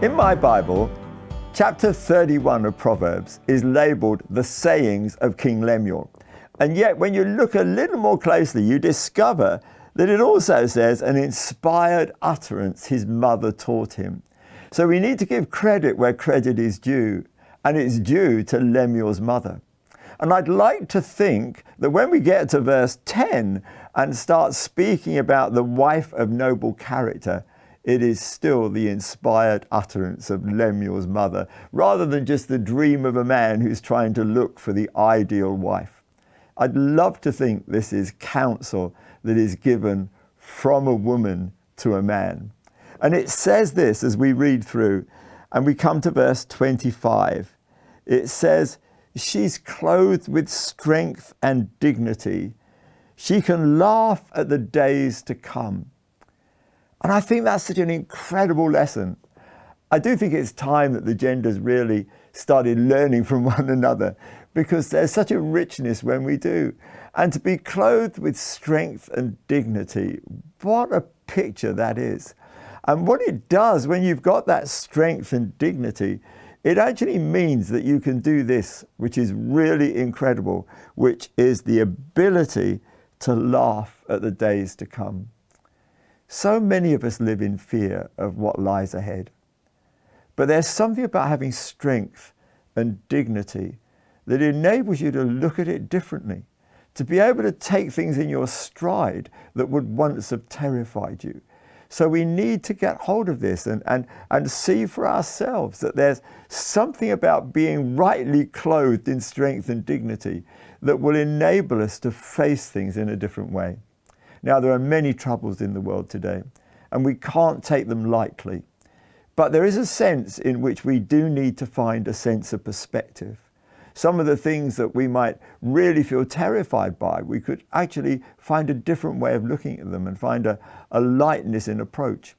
In my Bible, chapter 31 of Proverbs is labelled the sayings of King Lemuel. And yet when you look a little more closely, you discover that it also says an inspired utterance his mother taught him. So we need to give credit where credit is due, and it's due to Lemuel's mother. And I'd like to think that when we get to verse 10 and start speaking about the wife of noble character, it is still the inspired utterance of Lemuel's mother, rather than just the dream of a man who's trying to look for the ideal wife. I'd love to think this is counsel that is given from a woman to a man. And it says this as we read through, and we come to verse 25. It says, she's clothed with strength and dignity. She can laugh at the days to come. And I think that's such an incredible lesson. I do think it's time that the genders really started learning from one another, because there's such a richness when we do. And to be clothed with strength and dignity, what a picture that is. And what it does when you've got that strength and dignity, it actually means that you can do this, which is really incredible, which is the ability to laugh at the days to come. So many of us live in fear of what lies ahead. But there's something about having strength and dignity that enables you to look at it differently, to be able to take things in your stride that would once have terrified you. So we need to get hold of this and see for ourselves that there's something about being rightly clothed in strength and dignity that will enable us to face things in a different way. Now, there are many troubles in the world today, and we can't take them lightly. But there is a sense in which we do need to find a sense of perspective. Some of the things that we might really feel terrified by, we could actually find a different way of looking at them and find a lightness in approach.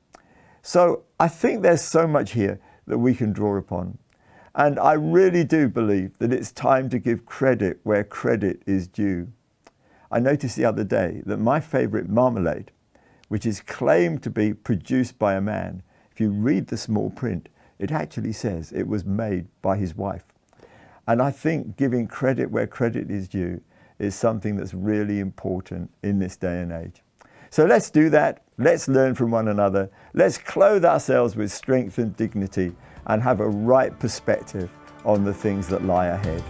So I think there's so much here that we can draw upon. And I really do believe that it's time to give credit where credit is due. I noticed the other day that my favourite marmalade, which is claimed to be produced by a man, if you read the small print, it actually says it was made by his wife. And I think giving credit where credit is due is something that's really important in this day and age. So let's do that. Let's learn from one another. Let's clothe ourselves with strength and dignity and have a right perspective on the things that lie ahead.